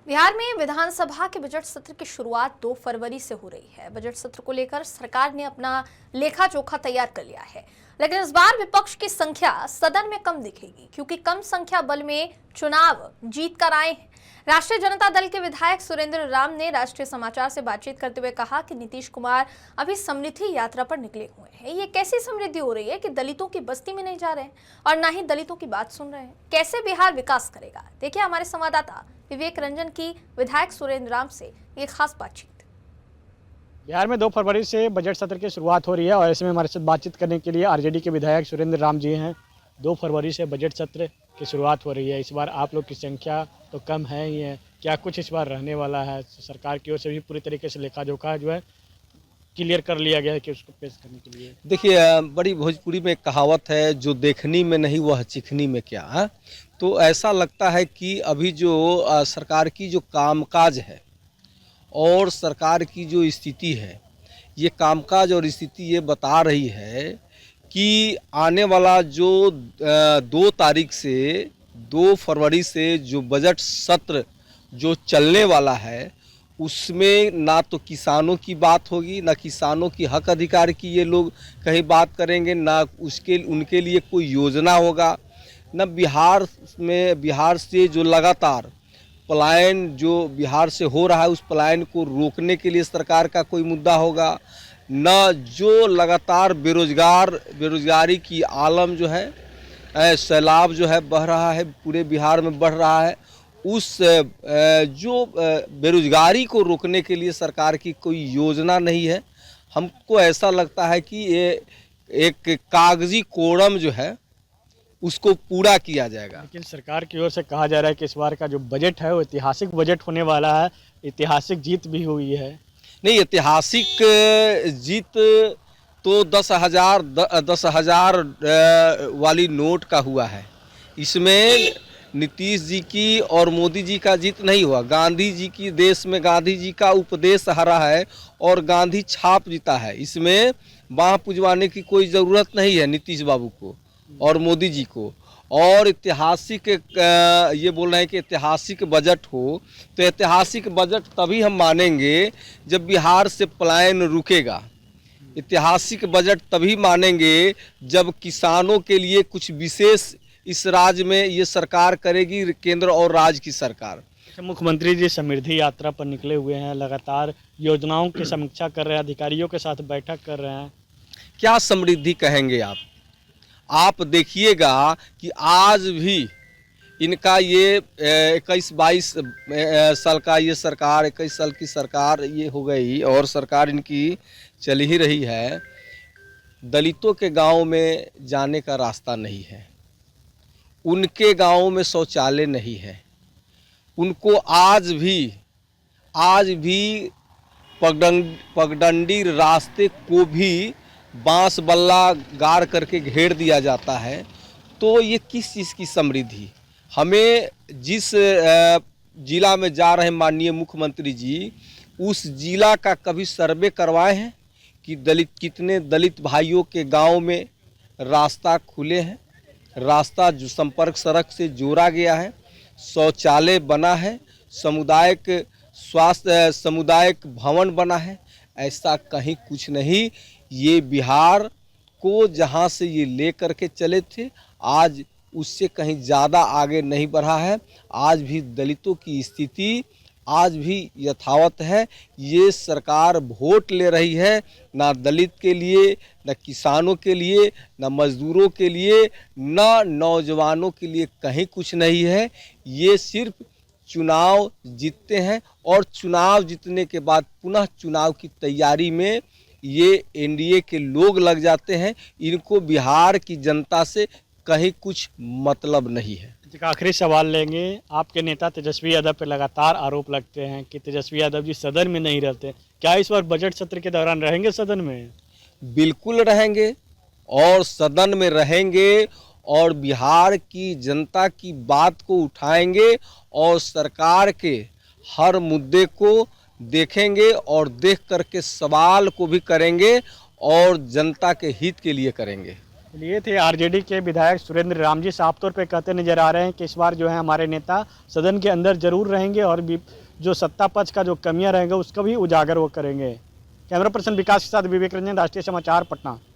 बिहार में विधानसभा के बजट सत्र की शुरुआत 2 फरवरी से हो रही है। बजट सत्र को लेकर सरकार ने अपना लेखा जोखा तैयार कर लिया है, लेकिन इस बार विपक्ष की संख्या सदन में कम दिखेगी, क्योंकि कम संख्या बल में चुनाव जीत कर आए हैं। राष्ट्रीय जनता दल के विधायक सुरेंद्र राम ने राष्ट्रीय समाचार से बातचीत करते हुए कहा कि नीतीश कुमार अभी समृद्धि यात्रा पर निकले हुए हैं। ये कैसी समृद्धि हो रही है कि दलितों की बस्ती में नहीं जा रहे हैं और ना ही दलितों की बात सुन रहे हैं। कैसे बिहार विकास करेगा, देखिए हमारे संवाददाता विवेक रंजन की विधायक सुरेंद्र राम से ये खास बातचीत। बिहार में 2 फरवरी से बजट सत्र की शुरुआत हो रही है और ऐसे में हमारे साथ बातचीत करने के लिए आरजेडी के विधायक सुरेंद्र राम जी हैं। 2 फरवरी से बजट सत्र की शुरुआत हो रही है। इस बार आप लोग की संख्या तो कम है ही है, क्या कुछ इस बार रहने वाला है? सरकार की ओर से भी पूरी तरीके से लेखा जोखा जो है क्लियर कर लिया गया है कि उसको पेश करने के लिए। देखिए, बड़ी भोजपुरी में एक कहावत है, जो देखनी में नहीं वह चिखनी में क्या है। तो ऐसा लगता है कि अभी जो सरकार की जो कामकाज है और सरकार की जो स्थिति है, ये कामकाज और स्थिति ये बता रही है कि आने वाला जो 2 तारीख से 2 फरवरी से जो बजट सत्र जो चलने वाला है, उसमें ना तो किसानों की बात होगी, ना किसानों की हक अधिकार की ये लोग कहीं बात करेंगे, ना उनके लिए कोई योजना होगा, न बिहार से जो लगातार पलायन जो बिहार से हो रहा है उस पलायन को रोकने के लिए सरकार का कोई मुद्दा होगा, न जो लगातार बेरोजगारी की आलम जो है, सैलाब जो है बह रहा है, पूरे बिहार में बढ़ रहा है, उस जो बेरोजगारी को रोकने के लिए सरकार की कोई योजना नहीं है। हमको ऐसा लगता है कि ये एक कागजी कोड़म जो है उसको पूरा किया जाएगा। लेकिन सरकार की ओर से कहा जा रहा है कि इस बार का जो बजट है वो ऐतिहासिक बजट होने वाला है, ऐतिहासिक जीत भी हुई है। नहीं, ऐतिहासिक जीत तो 10,000 वाली नोट का हुआ है। इसमें नीतीश जी की और मोदी जी का जीत नहीं हुआ। गांधी जी की, देश में गांधी जी का उपदेश हरा है और गांधी छाप जीता है। इसमें बाह पुजवाने की कोई ज़रूरत नहीं है नीतीश बाबू को और मोदी जी को। और ऐतिहासिक ये बोल रहे हैं कि ऐतिहासिक बजट हो, तो ऐतिहासिक बजट तभी हम मानेंगे जब बिहार से पलायन रुकेगा। ऐतिहासिक बजट तभी मानेंगे जब किसानों के लिए कुछ विशेष इस राज्य में ये सरकार करेगी, केंद्र और राज्य की सरकार। मुख्यमंत्री जी समृद्धि यात्रा पर निकले हुए हैं, लगातार योजनाओं की समीक्षा कर रहे हैं, अधिकारियों के साथ बैठक कर रहे हैं। क्या समृद्धि कहेंगे आप देखिएगा कि आज भी इनका ये 21-22 साल का ये सरकार, 21 साल की सरकार ये हो गई और सरकार इनकी चल ही रही है। दलितों के गांव में जाने का रास्ता नहीं है, उनके गांव में शौचालय नहीं है, उनको आज भी पगडंडी रास्ते को भी बांस बल्ला गाड़ करके घेर दिया जाता है। तो ये किस चीज़ की समृद्धि? हमें जिस जिला में जा रहे माननीय मुख्यमंत्री जी, उस जिला का कभी सर्वे करवाए हैं कि कितने दलित भाइयों के गांव में रास्ता खुले हैं, रास्ता जो संपर्क सड़क से जोड़ा गया है, शौचालय बना है, सामुदायिक भवन बना है? ऐसा कहीं कुछ नहीं। ये बिहार को जहां से ये ले करके चले थे, आज उससे कहीं ज़्यादा आगे नहीं बढ़ा है। आज भी दलितों की स्थिति आज भी यथावत है। ये सरकार वोट ले रही है, ना दलित के लिए, न किसानों के लिए, न मजदूरों के लिए, न नौजवानों के लिए कहीं कुछ नहीं है। ये सिर्फ चुनाव जीतते हैं और चुनाव जीतने के बाद पुनः चुनाव की तैयारी में ये एनडीए के लोग लग जाते हैं। इनको बिहार की जनता से कहीं कुछ मतलब नहीं है। आखिरी सवाल लेंगे। आपके नेता तेजस्वी यादव पर लगातार आरोप लगते हैं कि तेजस्वी यादव जी सदन में नहीं रहते। क्या इस बार बजट सत्र के दौरान रहेंगे सदन में? बिल्कुल रहेंगे और सदन में रहेंगे और बिहार की जनता की बात को उठाएंगे और सरकार के हर मुद्दे को देखेंगे और देख करके सवाल को भी करेंगे और जनता के हित के लिए करेंगे। ये थे आरजेडी के विधायक सुरेंद्र राम जी। साफ तौर पे कहते नजर आ रहे हैं कि इस बार जो है हमारे नेता सदन के अंदर जरूर रहेंगे और भी जो सत्ता पक्ष का जो कमियां रहेंगे उसको भी उजागर वो करेंगे। कैमरा पर्सन विकास के साथ विवेक रंजन, राष्ट्रीय समाचार, पटना।